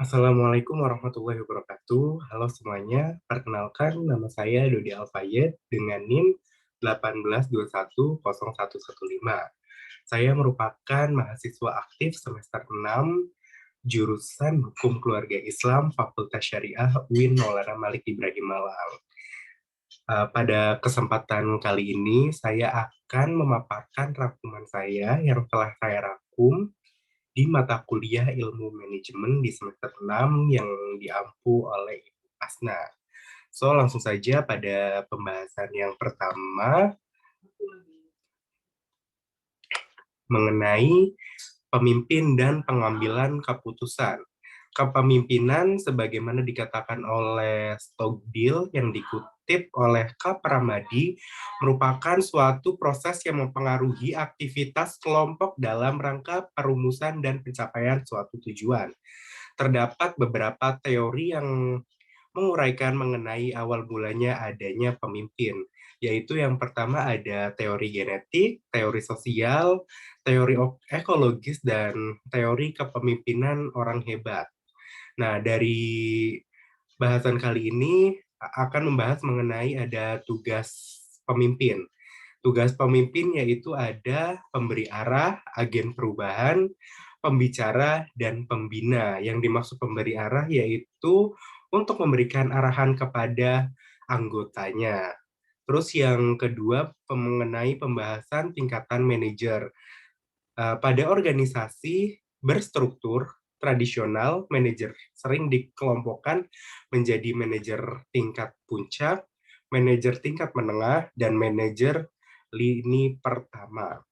Assalamualaikum warahmatullahi wabarakatuh. Halo semuanya, perkenalkan nama saya Dodi Alfayed dengan NIM 182101115. Saya merupakan mahasiswa aktif semester 6 jurusan Hukum Keluarga Islam Fakultas Syariah UIN Maulana Malik Ibrahim Malang. Pada kesempatan kali ini, saya akan memaparkan rangkuman saya yang telah saya rangkum di mata kuliah Ilmu Manajemen di semester 6 yang diampu oleh Ibu Asna. So, langsung saja pada pembahasan yang pertama mengenai pemimpin dan pengambilan keputusan. Kepemimpinan sebagaimana dikatakan oleh Stockdale yang dikutip oleh K. Pramadi merupakan suatu proses yang mempengaruhi aktivitas kelompok dalam rangka perumusan dan pencapaian suatu tujuan. Terdapat beberapa teori yang menguraikan mengenai awal mulanya adanya pemimpin, yaitu yang pertama ada teori genetik, teori sosial, teori ekologis, dan teori kepemimpinan orang hebat. Nah, dari bahasan kali ini akan membahas mengenai ada tugas pemimpin. Tugas pemimpin yaitu ada pemberi arah, agen perubahan, pembicara, dan pembina. Yang dimaksud pemberi arah yaitu untuk memberikan arahan kepada anggotanya. Terus yang kedua mengenai pembahasan tingkatan manajer. Pada organisasi berstruktur tradisional, manajer sering dikelompokkan menjadi manajer tingkat puncak, manajer tingkat menengah, dan manajer lini pertama.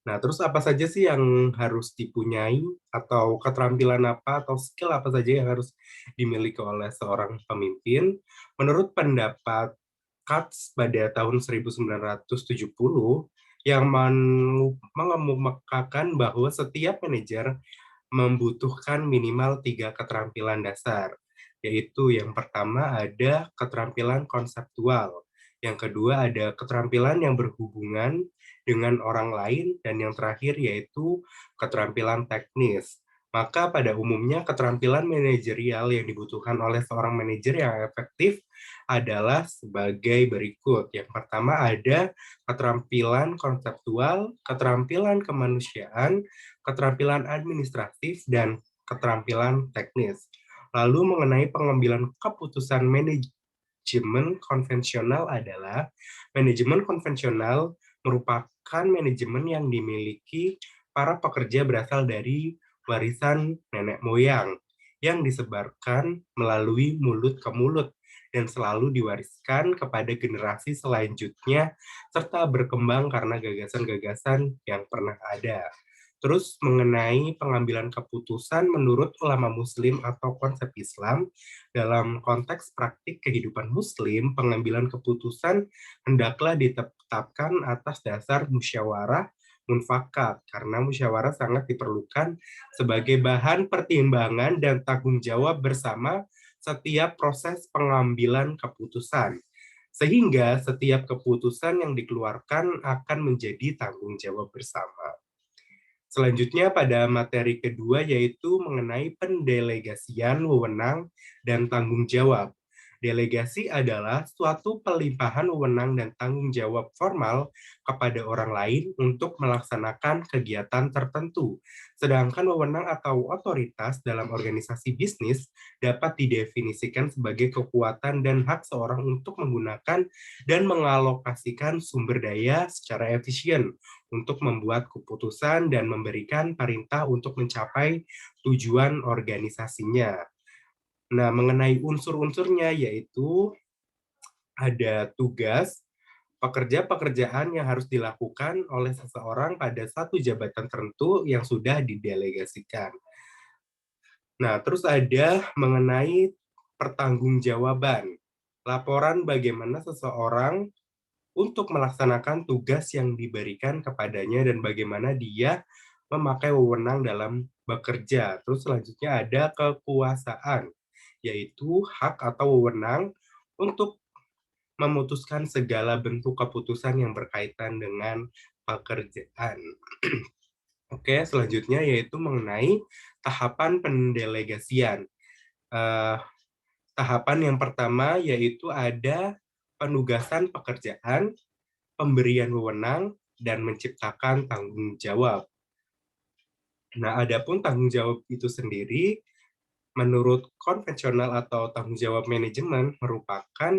Nah, terus apa saja sih yang harus dipunyai atau keterampilan apa atau skill apa saja yang harus dimiliki oleh seorang pemimpin? Menurut pendapat Katz pada tahun 1970 yang mengemukakan bahwa setiap manajer membutuhkan minimal 3 keterampilan dasar, yaitu yang pertama ada keterampilan konseptual, yang kedua ada keterampilan yang berhubungan dengan orang lain, dan yang terakhir yaitu keterampilan teknis. Maka pada umumnya keterampilan manajerial yang dibutuhkan oleh seorang manajer yang efektif adalah sebagai berikut. Yang pertama ada keterampilan konseptual, keterampilan kemanusiaan, keterampilan administratif, dan keterampilan teknis. Lalu mengenai pengambilan keputusan manajemen konvensional adalah manajemen konvensional merupakan manajemen yang dimiliki para pekerja berasal dari warisan nenek moyang yang disebarkan melalui mulut ke mulut dan selalu diwariskan kepada generasi selanjutnya serta berkembang karena gagasan-gagasan yang pernah ada. Terus mengenai pengambilan keputusan menurut ulama muslim atau konsep Islam, dalam konteks praktik kehidupan muslim, pengambilan keputusan hendaklah ditetapkan atas dasar musyawarah munfakat, karena musyawarah sangat diperlukan sebagai bahan pertimbangan dan tanggung jawab bersama setiap proses pengambilan keputusan. Sehingga setiap keputusan yang dikeluarkan akan menjadi tanggung jawab bersama. Selanjutnya pada materi kedua yaitu mengenai pendelegasian wewenang dan tanggung jawab. Delegasi adalah suatu pelimpahan wewenang dan tanggung jawab formal kepada orang lain untuk melaksanakan kegiatan tertentu. Sedangkan wewenang atau otoritas dalam organisasi bisnis dapat didefinisikan sebagai kekuatan dan hak seorang untuk menggunakan dan mengalokasikan sumber daya secara efisien untuk membuat keputusan dan memberikan perintah untuk mencapai tujuan organisasinya. Nah, mengenai unsur-unsurnya yaitu ada tugas, pekerjaan yang harus dilakukan oleh seseorang pada satu jabatan tertentu yang sudah didelegasikan. Nah, terus ada mengenai pertanggungjawaban. Laporan bagaimana seseorang untuk melaksanakan tugas yang diberikan kepadanya dan bagaimana dia memakai wewenang dalam bekerja. Terus selanjutnya ada kekuasaan, yaitu hak atau wewenang untuk memutuskan segala bentuk keputusan yang berkaitan dengan pekerjaan. Oke, selanjutnya yaitu mengenai tahapan pendelegasian. Eh, Tahapan yang pertama yaitu ada penugasan pekerjaan, pemberian wewenang, dan menciptakan tanggung jawab. Nah, adapun tanggung jawab itu sendiri, menurut konvensional atau tanggung jawab manajemen, merupakan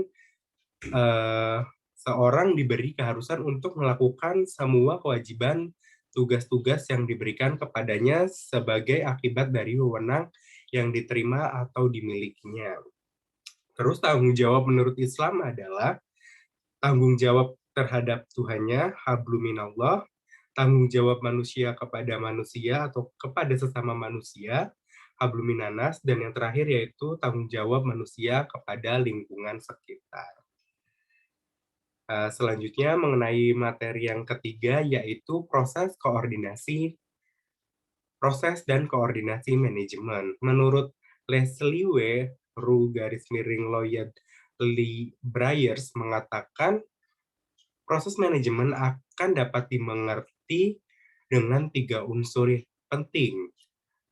eh, seorang diberi keharusan untuk melakukan semua kewajiban tugas-tugas yang diberikan kepadanya sebagai akibat dari wewenang yang diterima atau dimilikinya. Terus tanggung jawab menurut Islam adalah tanggung jawab terhadap Tuhannya, habluminallah, tanggung jawab manusia kepada manusia atau kepada sesama manusia, habluminanas, dan yang terakhir yaitu tanggung jawab manusia kepada lingkungan sekitar. Selanjutnya mengenai materi yang ketiga yaitu proses dan koordinasi manajemen. Menurut Leslie W. Ru garis miring Lloyd Lee Byers mengatakan proses manajemen akan dapat dimengerti dengan 3 unsur penting.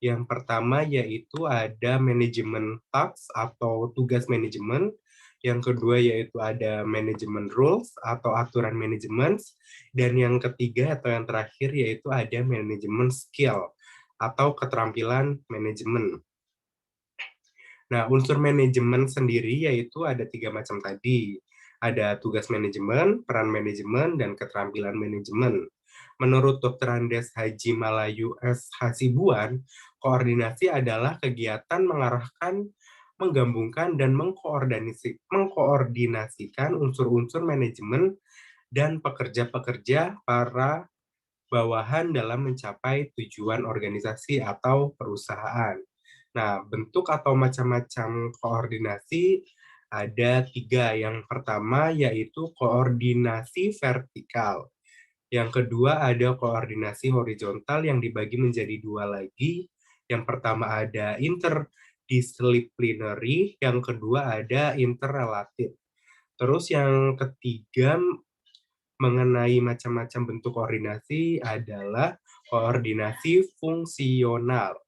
Yang pertama yaitu ada manajemen tasks atau tugas manajemen. Yang kedua yaitu ada manajemen rules atau aturan manajemen. Dan yang ketiga atau yang terakhir yaitu ada manajemen skill atau keterampilan manajemen. Nah, unsur manajemen sendiri yaitu ada 3 macam tadi. Ada tugas manajemen, peran manajemen, dan keterampilan manajemen. Menurut Dr. Andes Haji Malayu S. Hasibuan, koordinasi adalah kegiatan mengarahkan, menggabungkan, dan mengkoordinasikan unsur-unsur manajemen dan pekerja-pekerja para bawahan dalam mencapai tujuan organisasi atau perusahaan. Nah, bentuk atau macam-macam koordinasi ada 3. Yang pertama yaitu koordinasi vertikal. Yang kedua ada koordinasi horizontal yang dibagi menjadi 2 lagi. Yang pertama ada interdisciplinary, yang kedua ada interrelated. Terus yang ketiga mengenai macam-macam bentuk koordinasi adalah koordinasi fungsional.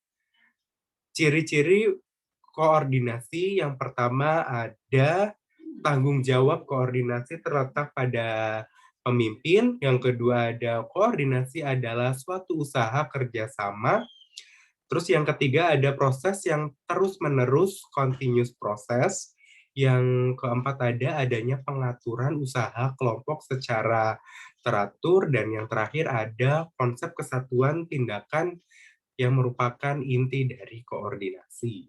Ciri-ciri koordinasi yang pertama ada tanggung jawab koordinasi terletak pada pemimpin, yang kedua ada koordinasi adalah suatu usaha kerjasama, terus yang ketiga ada proses yang terus-menerus, continuous proses, yang keempat ada adanya pengaturan usaha kelompok secara teratur, dan yang terakhir ada konsep kesatuan tindakan yang merupakan inti dari koordinasi.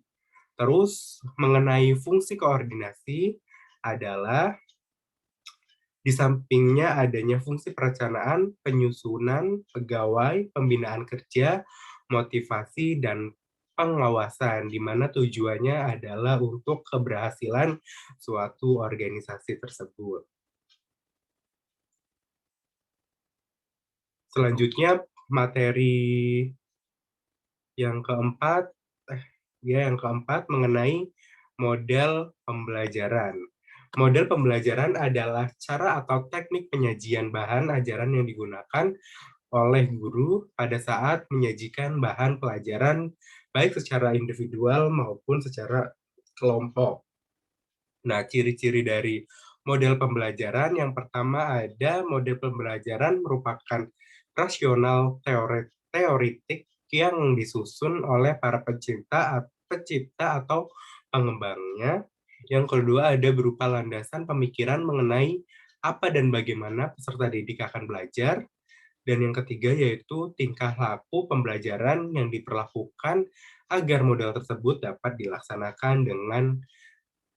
Terus mengenai fungsi koordinasi adalah di sampingnya adanya fungsi perencanaan, penyusunan, pegawai, pembinaan kerja, motivasi, dan pengawasan, di mana tujuannya adalah untuk keberhasilan suatu organisasi tersebut. Selanjutnya, materi yang keempat, yang keempat mengenai model pembelajaran. Model pembelajaran adalah cara atau teknik penyajian bahan ajaran yang digunakan oleh guru pada saat menyajikan bahan pelajaran baik secara individual maupun secara kelompok. Nah, ciri-ciri dari model pembelajaran yang pertama ada model pembelajaran merupakan rasional teoritik yang disusun oleh para pencipta atau pengembangnya. Yang kedua ada berupa landasan pemikiran mengenai apa dan bagaimana peserta didik akan belajar. Dan yang ketiga yaitu tingkah laku pembelajaran yang diperlakukan agar model tersebut dapat dilaksanakan dengan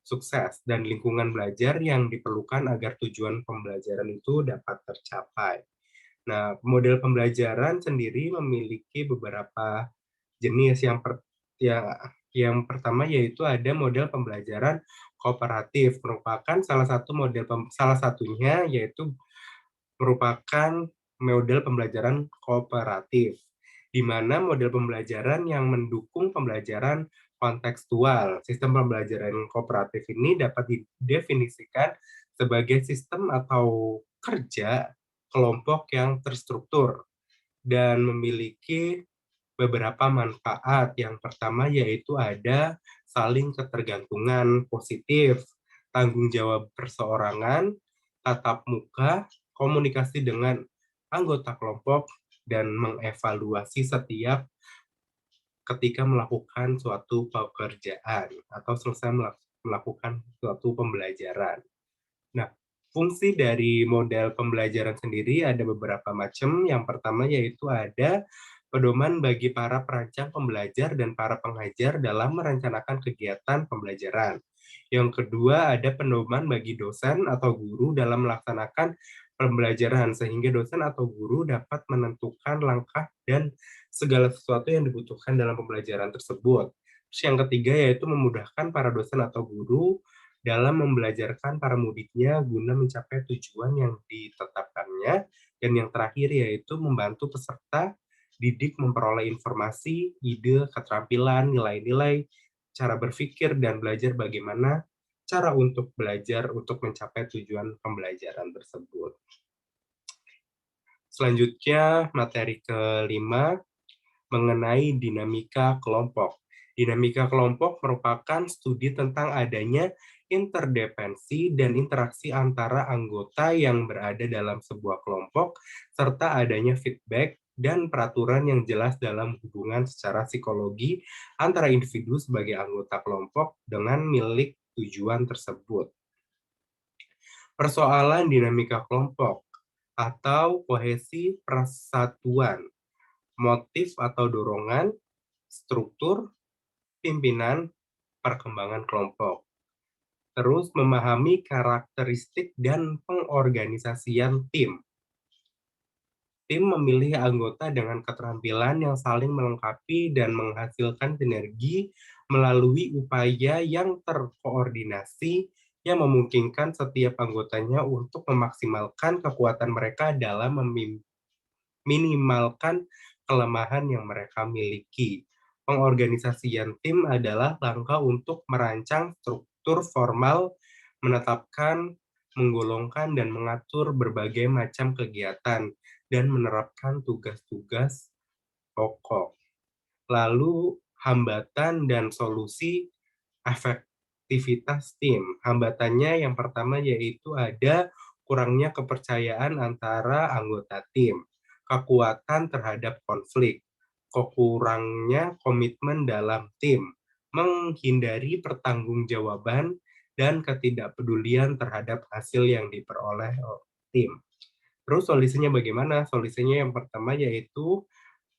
sukses dan lingkungan belajar yang diperlukan agar tujuan pembelajaran itu dapat tercapai. Nah, model pembelajaran sendiri memiliki beberapa jenis. Ya, yang pertama yaitu ada model pembelajaran kooperatif, merupakan salah satunya yaitu merupakan model pembelajaran kooperatif, di mana model pembelajaran yang mendukung pembelajaran kontekstual. Sistem pembelajaran kooperatif ini dapat didefinisikan sebagai sistem atau kerja kelompok yang terstruktur, dan memiliki beberapa manfaat. Yang pertama yaitu ada saling ketergantungan positif, tanggung jawab perseorangan, tatap muka, komunikasi dengan anggota kelompok, dan mengevaluasi setiap ketika melakukan suatu pekerjaan atau selesai melakukan suatu pembelajaran. Nah, fungsi dari model pembelajaran sendiri ada beberapa macam. Yang pertama yaitu ada pedoman bagi para perancang pembelajar dan para pengajar dalam merencanakan kegiatan pembelajaran. Yang kedua ada pedoman bagi dosen atau guru dalam melaksanakan pembelajaran, sehingga dosen atau guru dapat menentukan langkah dan segala sesuatu yang dibutuhkan dalam pembelajaran tersebut. Terus yang ketiga yaitu memudahkan para dosen atau guru dalam membelajarkan para mudiknya guna mencapai tujuan yang ditetapkannya. Dan yang terakhir yaitu membantu peserta didik memperoleh informasi, ide, keterampilan, nilai-nilai, cara berpikir, dan belajar bagaimana cara untuk belajar untuk mencapai tujuan pembelajaran tersebut. Selanjutnya, materi kelima mengenai dinamika kelompok. Dinamika kelompok merupakan studi tentang adanya interdependensi dan interaksi antara anggota yang berada dalam sebuah kelompok, serta adanya feedback dan peraturan yang jelas dalam hubungan secara psikologi antara individu sebagai anggota kelompok dengan milik tujuan tersebut. Persoalan dinamika kelompok atau kohesi persatuan, motif atau dorongan, struktur, pimpinan, perkembangan kelompok. Terus memahami karakteristik dan pengorganisasian tim. Tim memilih anggota dengan keterampilan yang saling melengkapi dan menghasilkan sinergi melalui upaya yang terkoordinasi yang memungkinkan setiap anggotanya untuk memaksimalkan kekuatan mereka dalam meminimalkan kelemahan yang mereka miliki. Pengorganisasian tim adalah langkah untuk merancang struktur formal, menetapkan, menggolongkan, dan mengatur berbagai macam kegiatan, dan menerapkan tugas-tugas pokok. Lalu, hambatan dan solusi efektivitas tim. Hambatannya yang pertama yaitu ada kurangnya kepercayaan antara anggota tim, kekuatan terhadap konflik, kekurangnya komitmen dalam tim, menghindari pertanggungjawaban, dan ketidakpedulian terhadap hasil yang diperoleh tim. Terus solusinya bagaimana? Solusinya yang pertama yaitu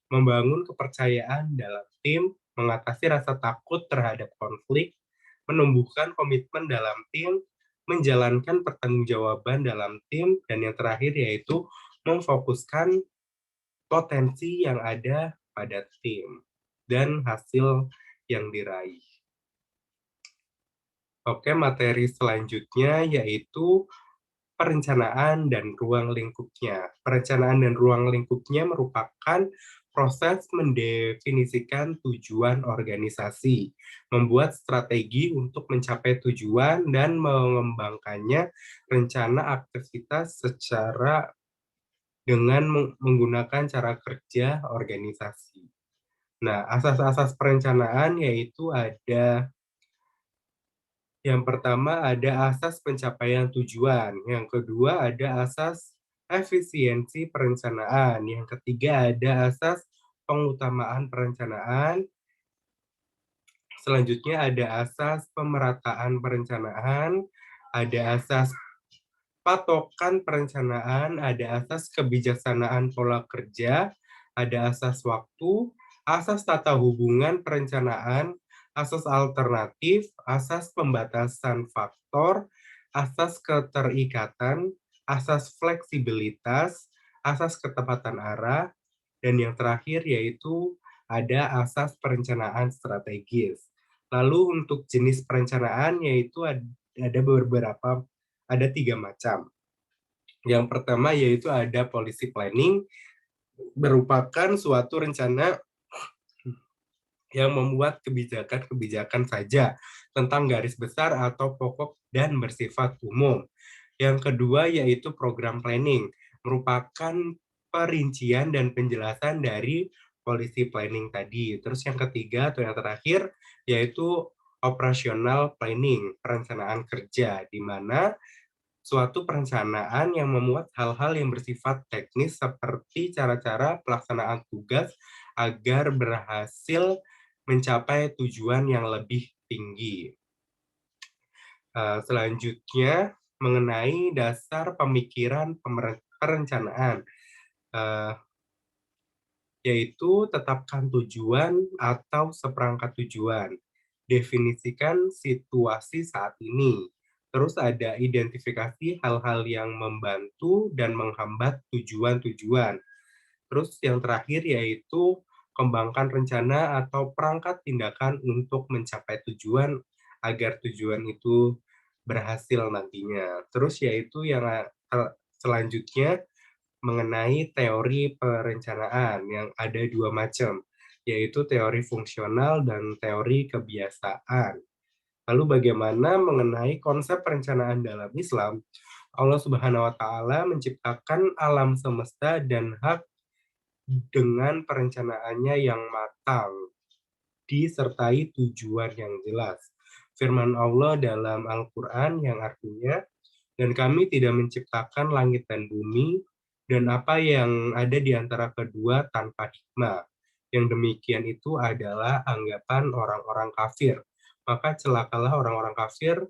membangun kepercayaan dalam tim, mengatasi rasa takut terhadap konflik, menumbuhkan komitmen dalam tim, menjalankan pertanggungjawaban dalam tim, dan yang terakhir yaitu memfokuskan potensi yang ada pada tim dan hasil yang diraih. Oke, materi selanjutnya yaitu perencanaan dan ruang lingkupnya. Perencanaan dan ruang lingkupnya merupakan proses mendefinisikan tujuan organisasi, membuat strategi untuk mencapai tujuan, dan mengembangkannya rencana aktivitas secara dengan menggunakan cara kerja organisasi. Nah, asas-asas perencanaan yaitu ada yang pertama ada asas pencapaian tujuan, yang kedua ada asas efisiensi perencanaan, yang ketiga ada asas pengutamaan perencanaan, selanjutnya ada asas pemerataan perencanaan, ada asas patokan perencanaan, ada asas kebijaksanaan pola kerja, ada asas waktu, asas tata hubungan perencanaan, asas alternatif, asas pembatasan faktor, asas keterikatan, asas fleksibilitas, asas ketepatan arah, dan yang terakhir yaitu ada asas perencanaan strategis. Lalu untuk jenis perencanaan yaitu ada beberapa, ada 3 macam. Yang pertama yaitu ada policy planning, merupakan suatu rencana yang membuat kebijakan-kebijakan saja tentang garis besar atau pokok dan bersifat umum. Yang kedua yaitu program planning, merupakan perincian dan penjelasan dari policy planning tadi. Terus yang ketiga atau yang terakhir yaitu operational planning, perencanaan kerja, di mana suatu perencanaan yang memuat hal-hal yang bersifat teknis seperti cara-cara pelaksanaan tugas agar berhasil mencapai tujuan yang lebih tinggi. Selanjutnya, mengenai dasar pemikiran perencanaan, eh, yaitu tetapkan tujuan atau seperangkat tujuan. Definisikan situasi saat ini. Terus ada identifikasi hal-hal yang membantu dan menghambat tujuan-tujuan. Terus yang terakhir yaitu kembangkan rencana atau perangkat tindakan untuk mencapai tujuan agar tujuan itu berhasil nantinya. Terus yaitu yang selanjutnya mengenai teori perencanaan yang ada dua macam, yaitu teori fungsional dan teori kebiasaan. Lalu bagaimana mengenai konsep perencanaan dalam Islam? Allah Subhanahu wa taala menciptakan alam semesta dan hak dengan perencanaannya yang matang, disertai tujuan yang jelas. Firman Allah dalam Al-Quran yang artinya, dan kami tidak menciptakan langit dan bumi, dan apa yang ada di antara kedua tanpa hikmah. Yang demikian itu adalah anggapan orang-orang kafir. Maka celakalah orang-orang kafir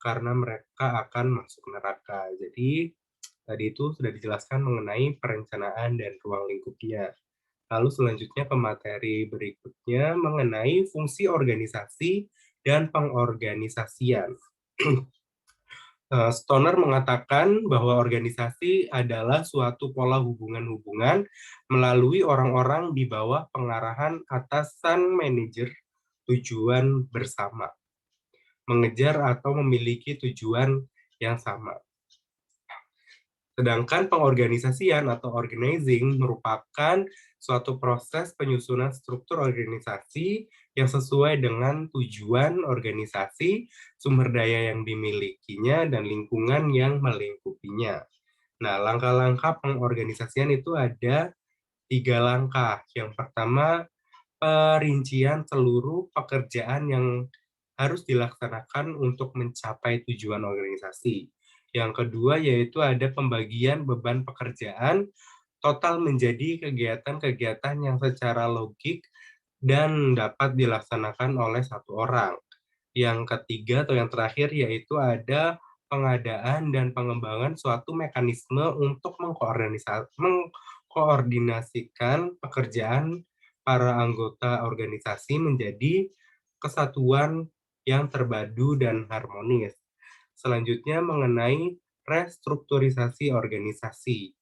karena mereka akan masuk neraka. Jadi, tadi itu sudah dijelaskan mengenai perencanaan dan ruang lingkupnya. Lalu selanjutnya ke materi berikutnya mengenai fungsi organisasi dan pengorganisasian. Stoner mengatakan bahwa organisasi adalah suatu pola hubungan-hubungan melalui orang-orang di bawah pengarahan atasan manajer tujuan bersama, mengejar atau memiliki tujuan yang sama. Sedangkan pengorganisasian atau organizing merupakan suatu proses penyusunan struktur organisasi yang sesuai dengan tujuan organisasi, sumber daya yang dimilikinya, dan lingkungan yang melingkupinya. Nah, langkah-langkah pengorganisasian itu ada 3 langkah. Yang pertama, perincian seluruh pekerjaan yang harus dilaksanakan untuk mencapai tujuan organisasi. Yang kedua yaitu ada pembagian beban pekerjaan total menjadi kegiatan-kegiatan yang secara logik dan dapat dilaksanakan oleh satu orang. Yang ketiga atau yang terakhir yaitu ada pengadaan dan pengembangan suatu mekanisme untuk mengkoordinasikan pekerjaan para anggota organisasi menjadi kesatuan yang terpadu dan harmonis. Selanjutnya mengenai restrukturisasi organisasi,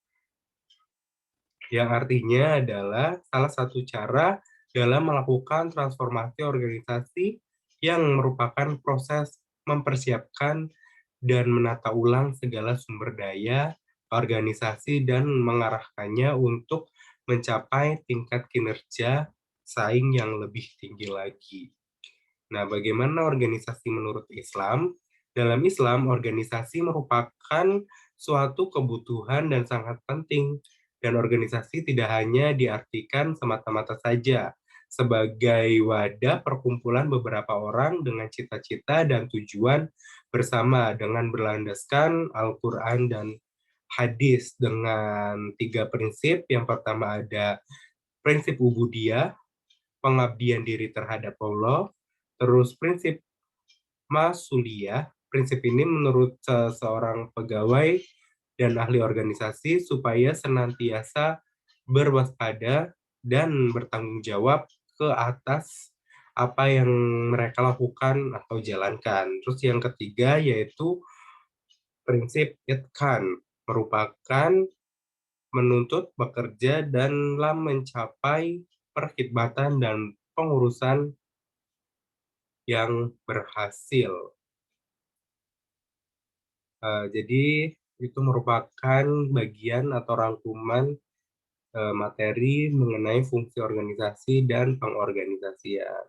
yang artinya adalah salah satu cara dalam melakukan transformasi organisasi yang merupakan proses mempersiapkan dan menata ulang segala sumber daya organisasi dan mengarahkannya untuk mencapai tingkat kinerja saing yang lebih tinggi lagi. Nah, bagaimana organisasi menurut Islam? Dalam Islam, organisasi merupakan suatu kebutuhan dan sangat penting. Dan organisasi tidak hanya diartikan semata-mata saja sebagai wadah perkumpulan beberapa orang dengan cita-cita dan tujuan bersama dengan berlandaskan Al-Quran dan hadis dengan 3 prinsip. Yang pertama ada prinsip ubudiyah, pengabdian diri terhadap Allah. Terus prinsip masuliyah, prinsip ini menurut seorang pegawai dan ahli organisasi supaya senantiasa berwaspada dan bertanggung jawab ke atas apa yang mereka lakukan atau jalankan. Terus yang ketiga yaitu prinsip itkan, merupakan menuntut bekerja dalam mencapai perkhidmatan dan pengurusan yang berhasil. Jadi itu merupakan bagian atau rangkuman materi mengenai fungsi organisasi dan pengorganisasian.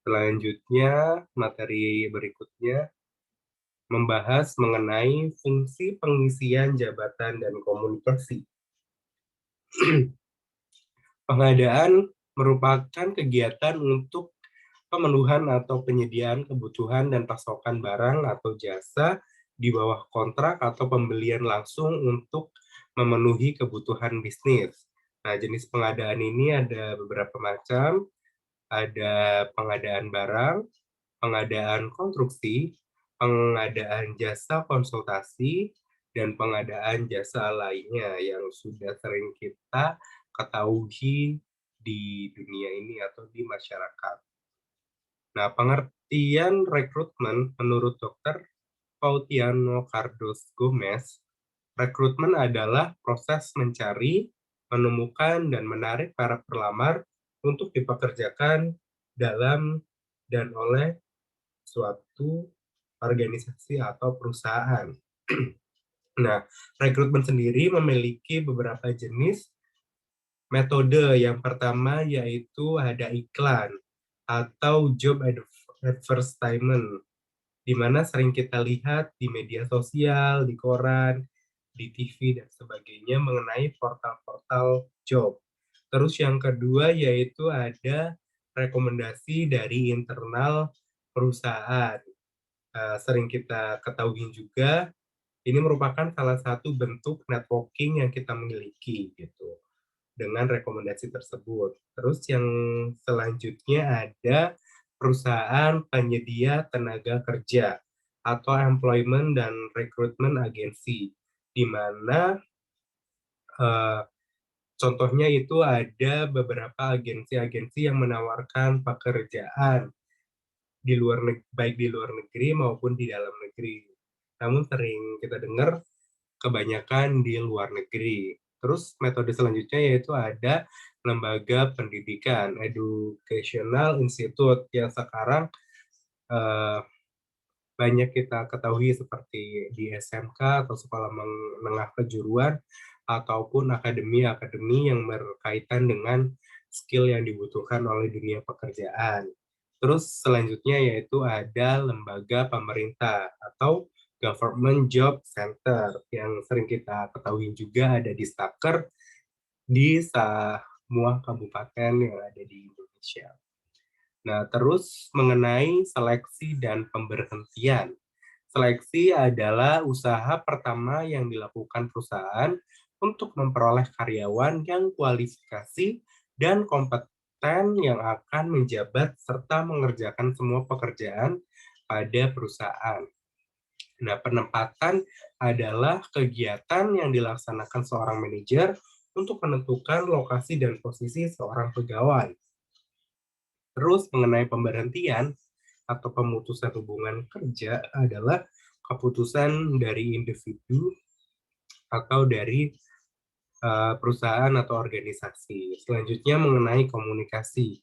Selanjutnya, materi berikutnya membahas mengenai fungsi pengisian jabatan dan komunikasi. Pengadaan merupakan kegiatan untuk pemenuhan atau penyediaan kebutuhan dan pasokan barang atau jasa di bawah kontrak atau pembelian langsung untuk memenuhi kebutuhan bisnis. Nah, jenis pengadaan ini ada beberapa macam, ada pengadaan barang, pengadaan konstruksi, pengadaan jasa konsultasi, dan pengadaan jasa lainnya yang sudah sering kita ketahui di dunia ini atau di masyarakat. Nah, pengertian rekrutmen menurut Dr. Fautiano Cardos Gomez, rekrutmen adalah proses mencari, menemukan, dan menarik para pelamar untuk dipekerjakan dalam dan oleh suatu organisasi atau perusahaan. Nah, rekrutmen sendiri memiliki beberapa jenis metode. Yang pertama yaitu ada iklan atau job advertisement, di mana sering kita lihat di media sosial, di koran, di TV, dan sebagainya mengenai portal-portal job. Terus yang kedua yaitu ada rekomendasi dari internal perusahaan. Sering kita ketahui juga, ini merupakan salah satu bentuk networking yang kita miliki gitu dengan rekomendasi tersebut. Terus yang selanjutnya ada perusahaan penyedia tenaga kerja atau employment dan recruitment agency, di mana eh, contohnya itu ada beberapa agensi-agensi yang menawarkan pekerjaan di luar baik di luar negeri maupun di dalam negeri. Namun sering kita dengar kebanyakan di luar negeri. Terus metode selanjutnya yaitu ada lembaga pendidikan, educational institute yang sekarang eh, banyak kita ketahui seperti di SMK atau sekolah menengah kejuruan ataupun akademi-akademi yang berkaitan dengan skill yang dibutuhkan oleh dunia pekerjaan. Terus selanjutnya yaitu ada lembaga pemerintah atau Government Job Center yang sering kita ketahui juga ada di Staker di semua kabupaten yang ada di Indonesia. Nah, terus mengenai seleksi dan pemberhentian. Seleksi adalah usaha pertama yang dilakukan perusahaan untuk memperoleh karyawan yang kualifikasi dan kompeten yang akan menjabat serta mengerjakan semua pekerjaan pada perusahaan. Nah, penempatan adalah kegiatan yang dilaksanakan seorang manajer untuk menentukan lokasi dan posisi seorang pegawai. Terus mengenai pemberhentian atau pemutusan hubungan kerja adalah keputusan dari individu atau dari perusahaan atau organisasi. Selanjutnya mengenai komunikasi.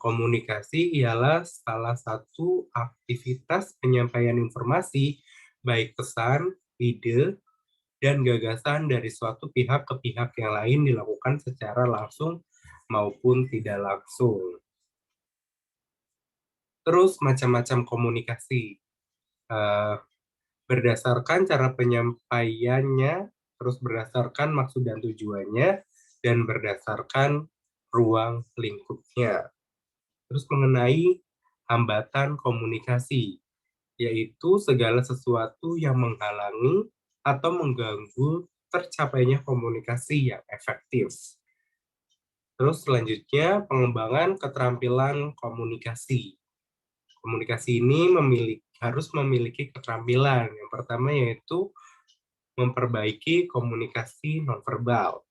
Komunikasi ialah salah satu aktivitas penyampaian informasi, baik pesan, ide, dan gagasan dari suatu pihak ke pihak yang lain dilakukan secara langsung maupun tidak langsung. Terus macam-macam komunikasi. Berdasarkan cara penyampaiannya, terus berdasarkan maksud dan tujuannya, dan berdasarkan ruang lingkupnya. Terus mengenai hambatan komunikasi, yaitu segala sesuatu yang menghalangi atau mengganggu tercapainya komunikasi yang efektif. Terus selanjutnya pengembangan keterampilan komunikasi. Komunikasi ini harus memiliki keterampilan. Yang pertama yaitu memperbaiki komunikasi nonverbal,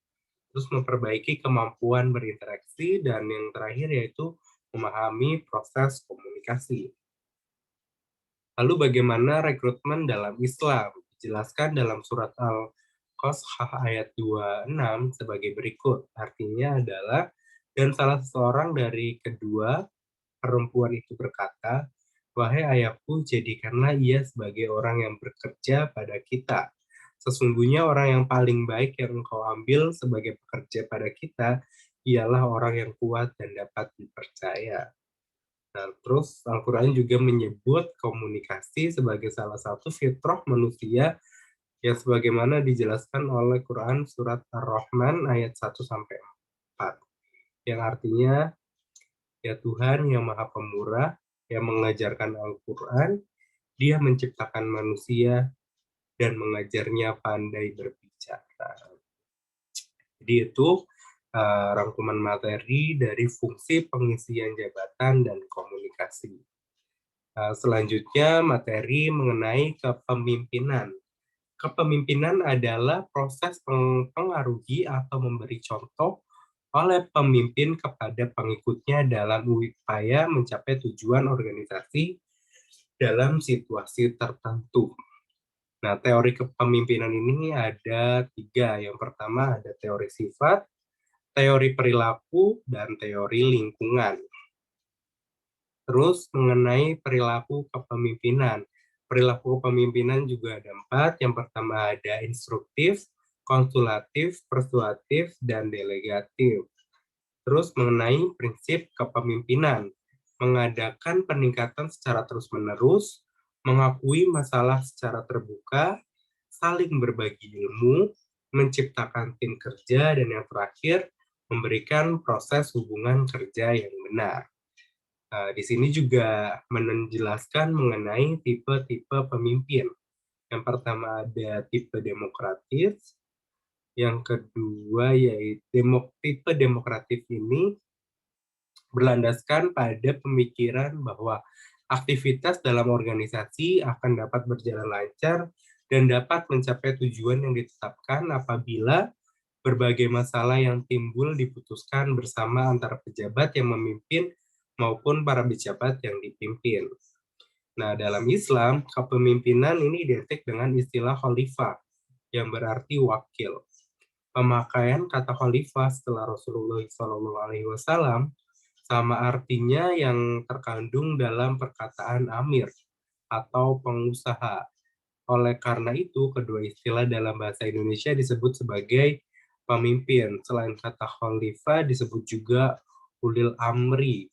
terus memperbaiki kemampuan berinteraksi, dan yang terakhir yaitu memahami proses komunikasi. Lalu bagaimana rekrutmen dalam Islam? Dijelaskan dalam surat Al-Qasas ayat 26 sebagai berikut. Artinya adalah, dan salah seorang dari kedua perempuan itu berkata, "Wahai ayahku, jadikanlah ia sebagai orang yang bekerja pada kita. Sesungguhnya orang yang paling baik yang engkau ambil sebagai pekerja pada kita, ialah orang yang kuat dan dapat dipercaya." Nah, terus Al-Quran juga menyebut komunikasi sebagai salah satu fitrah manusia yang sebagaimana dijelaskan oleh Quran surat Ar-Rahman ayat 1-4, yang artinya, ya Tuhan yang Maha Pemurah, yang mengajarkan Al-Quran, Dia menciptakan manusia dan mengajarnya pandai berbicara. Jadi itu rangkuman materi dari fungsi pengisian jabatan dan komunikasi. Selanjutnya materi mengenai kepemimpinan. Kepemimpinan adalah proses mempengaruhi atau memberi contoh oleh pemimpin kepada pengikutnya dalam upaya mencapai tujuan organisasi dalam situasi tertentu. Nah, teori kepemimpinan ini ada 3. Yang pertama ada teori sifat, teori perilaku, dan teori lingkungan. Terus mengenai perilaku kepemimpinan. Perilaku kepemimpinan juga ada 4. Yang pertama ada instruktif, konsultatif, persuasif, dan delegatif. Terus mengenai prinsip kepemimpinan. Mengadakan peningkatan secara terus-menerus, mengakui masalah secara terbuka, saling berbagi ilmu, menciptakan tim kerja, dan yang terakhir, memberikan proses hubungan kerja yang benar. Di sini juga menjelaskan mengenai tipe-tipe pemimpin. Yang pertama ada tipe demokratis, yang kedua yaitu tipe demokratis ini berlandaskan pada pemikiran bahwa aktivitas dalam organisasi akan dapat berjalan lancar dan dapat mencapai tujuan yang ditetapkan apabila berbagai masalah yang timbul diputuskan bersama antara pejabat yang memimpin maupun para pejabat yang dipimpin. Nah, dalam Islam, kepemimpinan ini identik dengan istilah khalifah, yang berarti wakil. Pemakaian kata khalifah setelah Rasulullah SAW sama artinya yang terkandung dalam perkataan amir atau pengusaha. Oleh karena itu, kedua istilah dalam bahasa Indonesia disebut sebagai pemimpin. Selain kata khalifah disebut juga ulil amri,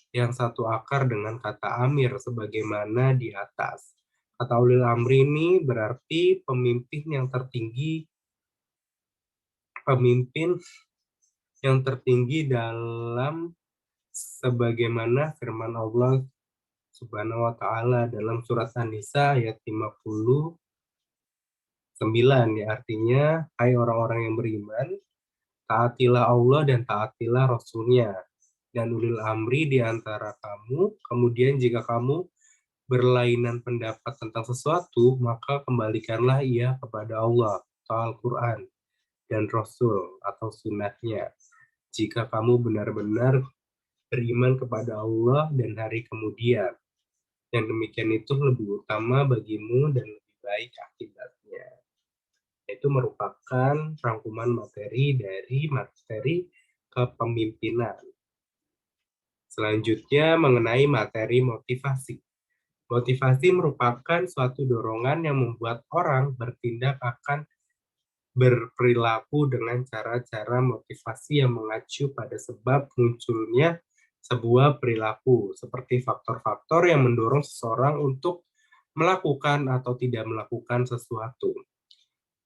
yang satu akar dengan kata amir sebagaimana di atas. Kata ulil amri ini berarti pemimpin yang tertinggi dalam sebagaimana firman Allah Subhanahu wa taala dalam surat An-Nisa ayat 59, ya artinya hai orang-orang yang beriman, taatilah Allah dan taatilah Rasul-Nya dan ulil amri di antara kamu, kemudian jika kamu berlainan pendapat tentang sesuatu, maka kembalikanlah ia kepada Allah atau Al-Quran dan Rasul atau sunnahnya. Jika kamu benar-benar beriman kepada Allah dan hari kemudian, yang demikian itu lebih utama bagimu dan lebih baik akibatnya. Itu merupakan rangkuman materi dari materi kepemimpinan. Selanjutnya mengenai materi motivasi. Motivasi merupakan suatu dorongan yang membuat orang bertindak akan berperilaku dengan cara-cara motivasi yang mengacu pada sebab munculnya sebuah perilaku, seperti faktor-faktor yang mendorong seseorang untuk melakukan atau tidak melakukan sesuatu.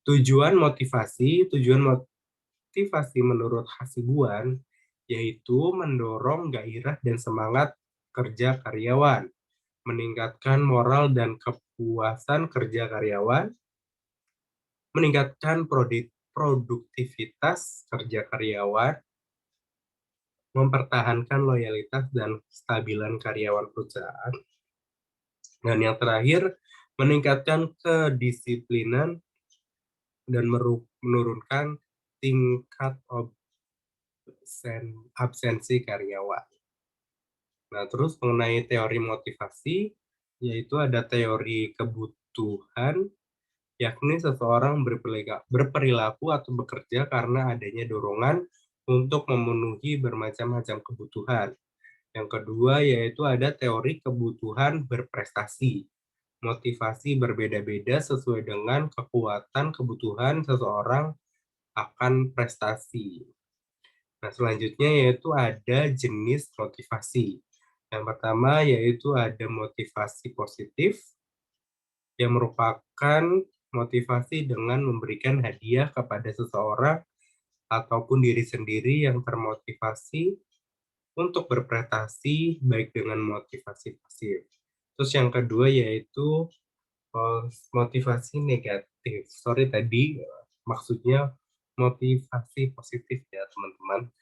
Tujuan motivasi menurut Hasibuan yaitu mendorong gairah dan semangat kerja karyawan, meningkatkan moral dan kepuasan kerja karyawan, meningkatkan produktivitas kerja karyawan, mempertahankan loyalitas dan kestabilan karyawan perusahaan, dan yang terakhir, meningkatkan kedisiplinan dan menurunkan tingkat absensi karyawan. Nah, terus mengenai teori motivasi, yaitu ada teori kebutuhan, yakni seseorang berperilaku atau bekerja karena adanya dorongan untuk memenuhi bermacam-macam kebutuhan. Yang kedua yaitu ada teori kebutuhan berprestasi. Motivasi berbeda-beda sesuai dengan kekuatan kebutuhan seseorang akan prestasi. Nah, selanjutnya yaitu ada jenis motivasi. Yang pertama yaitu ada motivasi positif, yang merupakan motivasi dengan memberikan hadiah kepada seseorang ataupun diri sendiri yang termotivasi untuk berprestasi baik dengan motivasi pasif. Terus yang kedua yaitu motivasi negatif. Sorry tadi maksudnya motivasi positif ya teman-teman.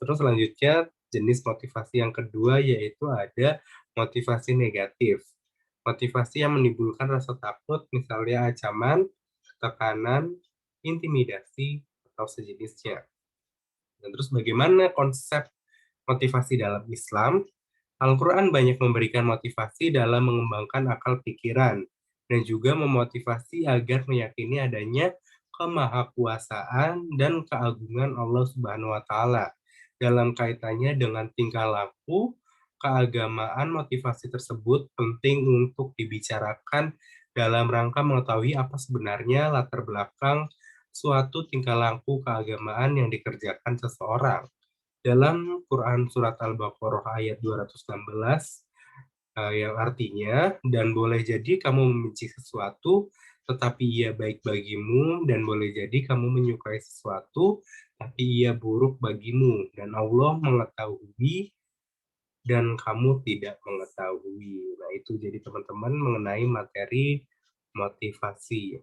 Terus selanjutnya jenis motivasi yang kedua yaitu ada motivasi negatif. Motivasi yang menimbulkan rasa takut, misalnya ancaman, tekanan, intimidasi, atau sejenisnya. Dan terus bagaimana konsep motivasi dalam Islam? Al-Quran banyak memberikan motivasi dalam mengembangkan akal pikiran dan juga memotivasi agar meyakini adanya kemahakuasaan dan keagungan Allah Subhanahu wa taala. Dalam kaitannya dengan tingkah laku, keagamaan motivasi tersebut penting untuk dibicarakan dalam rangka mengetahui apa sebenarnya latar belakang suatu tingkah laku keagamaan yang dikerjakan seseorang. Dalam Quran Surat Al-Baqarah ayat 216, yang artinya, dan boleh jadi kamu membenci sesuatu, tetapi ia baik bagimu, dan boleh jadi kamu menyukai sesuatu, tapi ia buruk bagimu, dan Allah mengetahui, dan kamu tidak mengetahui. Nah, itu jadi teman-teman mengenai materi motivasi.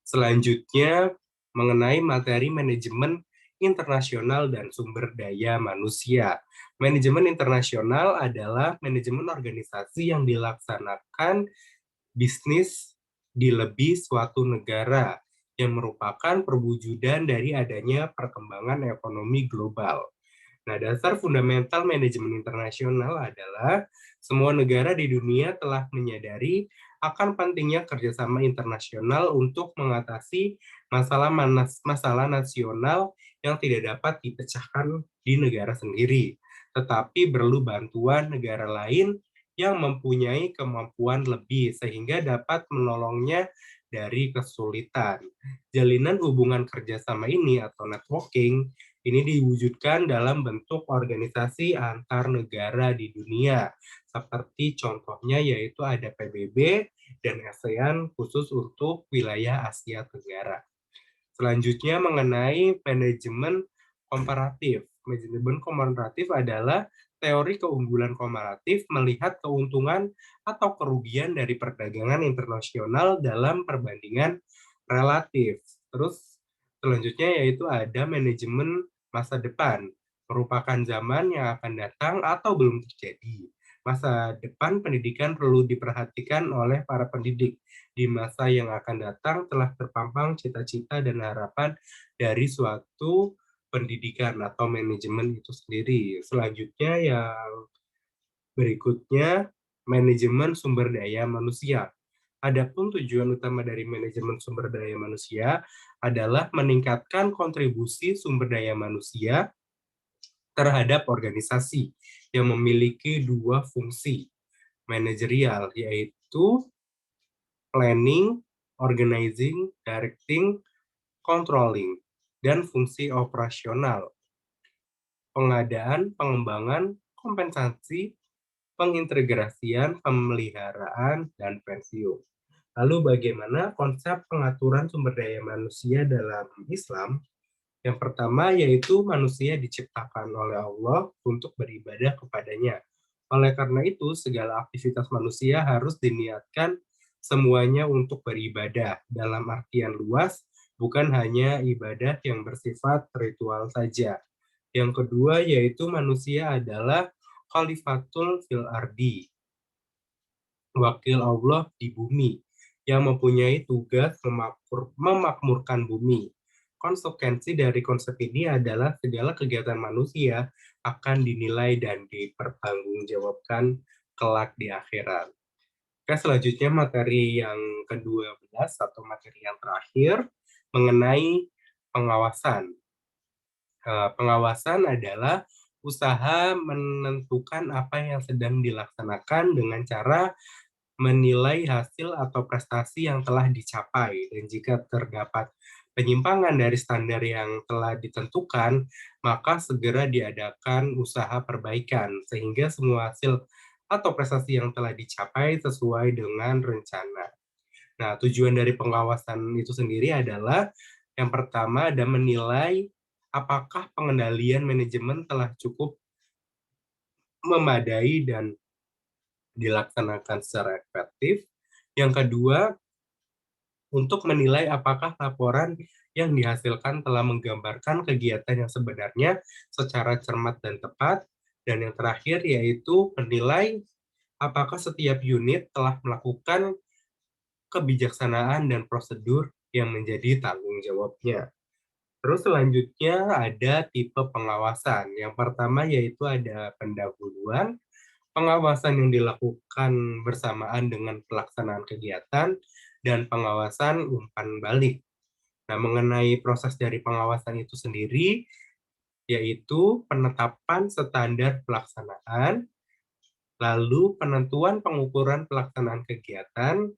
Selanjutnya, mengenai materi manajemen internasional dan sumber daya manusia. Manajemen internasional adalah manajemen organisasi yang dilaksanakan bisnis di lebih suatu negara yang merupakan perwujudan dari adanya perkembangan ekonomi global. Nah, dasar fundamental manajemen internasional adalah semua negara di dunia telah menyadari akan pentingnya kerjasama internasional untuk mengatasi masalah nasional yang tidak dapat dipecahkan di negara sendiri, tetapi perlu bantuan negara lain yang mempunyai kemampuan lebih sehingga dapat menolongnya dari kesulitan. Jalinan hubungan kerjasama ini atau networking ini diwujudkan dalam bentuk organisasi antar negara di dunia, seperti contohnya yaitu ada PBB dan ASEAN khusus untuk wilayah Asia Tenggara. Selanjutnya mengenai manajemen komparatif. Manajemen komparatif adalah teori keunggulan komparatif melihat keuntungan atau kerugian dari perdagangan internasional dalam perbandingan relatif. Terus selanjutnya yaitu ada manajemen masa depan, merupakan zaman yang akan datang atau belum terjadi. Masa depan pendidikan perlu diperhatikan oleh para pendidik. Di masa yang akan datang telah terpampang cita-cita dan harapan dari suatu pendidikan atau manajemen itu sendiri. Selanjutnya yang berikutnya, manajemen sumber daya manusia. Adapun tujuan utama dari manajemen sumber daya manusia adalah meningkatkan kontribusi sumber daya manusia terhadap organisasi yang memiliki dua fungsi manajerial, yaitu planning, organizing, directing, controlling, dan fungsi operasional, pengadaan, pengembangan, kompensasi, pengintegrasian, pemeliharaan, dan pensiun. Lalu bagaimana konsep pengaturan sumber daya manusia dalam Islam? Yang pertama yaitu manusia diciptakan oleh Allah untuk beribadah kepadanya. Oleh karena itu, segala aktivitas manusia harus diniatkan semuanya untuk beribadah dalam artian luas, bukan hanya ibadah yang bersifat ritual saja. Yang kedua yaitu manusia adalah khalifatul fil ardi, wakil Allah di bumi, yang mempunyai tugas memakmurkan bumi. Konsekuensi dari konsep ini adalah segala kegiatan manusia akan dinilai dan dipertanggungjawabkan kelak di akhirat. Oke, selanjutnya materi yang ke-12 atau materi yang terakhir mengenai pengawasan. Pengawasan adalah usaha menentukan apa yang sedang dilaksanakan dengan cara menilai hasil atau prestasi yang telah dicapai, dan jika terdapat penyimpangan dari standar yang telah ditentukan, maka segera diadakan usaha perbaikan sehingga semua hasil atau prestasi yang telah dicapai sesuai dengan rencana. Nah, tujuan dari pengawasan itu sendiri adalah yang pertama ada menilai apakah pengendalian manajemen telah cukup memadai dan dilaksanakan secara efektif. Yang kedua, untuk menilai apakah laporan yang dihasilkan telah menggambarkan kegiatan yang sebenarnya secara cermat dan tepat. Dan yang terakhir yaitu menilai apakah setiap unit telah melakukan kebijaksanaan dan prosedur yang menjadi tanggung jawabnya. Terus selanjutnya ada tipe pengawasan. Yang pertama yaitu ada pendahuluan, pengawasan yang dilakukan bersamaan dengan pelaksanaan kegiatan, dan pengawasan umpan balik. Nah, mengenai proses dari pengawasan itu sendiri, yaitu penetapan standar pelaksanaan, lalu penentuan pengukuran pelaksanaan kegiatan,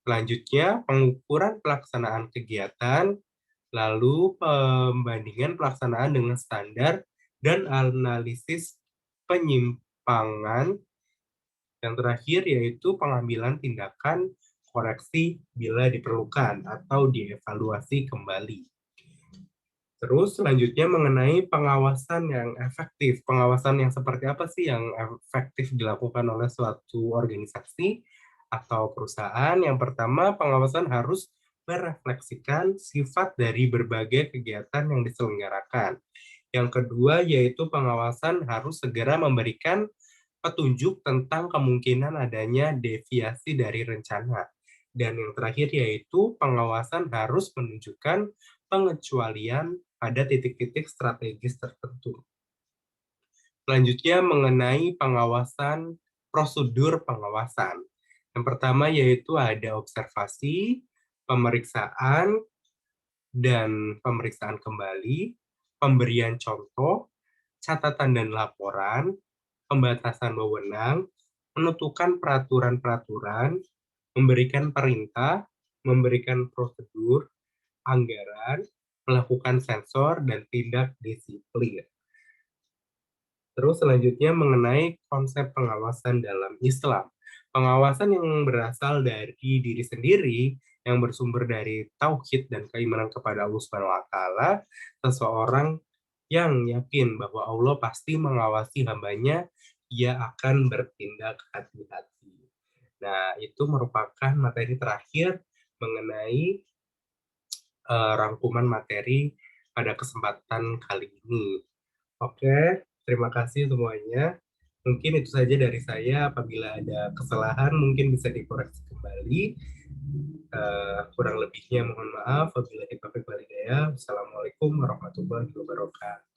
selanjutnya pengukuran pelaksanaan kegiatan, lalu pembandingan pelaksanaan dengan standar, dan analisis penyimpangan. Yang terakhir yaitu pengambilan tindakan koreksi bila diperlukan atau dievaluasi kembali. Terus selanjutnya mengenai pengawasan yang efektif. Pengawasan yang seperti apa sih yang efektif dilakukan oleh suatu organisasi atau perusahaan? Yang pertama, pengawasan harus merefleksikan sifat dari berbagai kegiatan yang diselenggarakan. Yang kedua, yaitu pengawasan harus segera memberikan petunjuk tentang kemungkinan adanya deviasi dari rencana. Dan yang terakhir yaitu pengawasan harus menunjukkan pengecualian pada titik-titik strategis tertentu. Selanjutnya mengenai pengawasan, prosedur pengawasan. Yang pertama yaitu ada observasi, pemeriksaan, dan pemeriksaan kembali, pemberian contoh, catatan dan laporan, pembatasan wewenang, menentukan peraturan-peraturan, memberikan perintah, memberikan prosedur, anggaran, melakukan sensor, dan tindak disiplin. Terus selanjutnya mengenai konsep pengawasan dalam Islam. Pengawasan yang berasal dari diri sendiri, yang bersumber dari tauhid dan keimanan kepada Allah Subhanahu wa taala, seseorang yang yakin bahwa Allah pasti mengawasi hambanya, ia akan bertindak hati-hati. Nah, itu merupakan materi terakhir mengenai rangkuman materi pada kesempatan kali ini. Oke, terima kasih semuanya. Mungkin itu saja dari saya. Apabila ada kesalahan, mungkin bisa dikoreksi kembali. Kurang lebihnya mohon maaf. Wabillahi taufiq wal hidayah. Wassalamualaikum warahmatullahi wabarakatuh.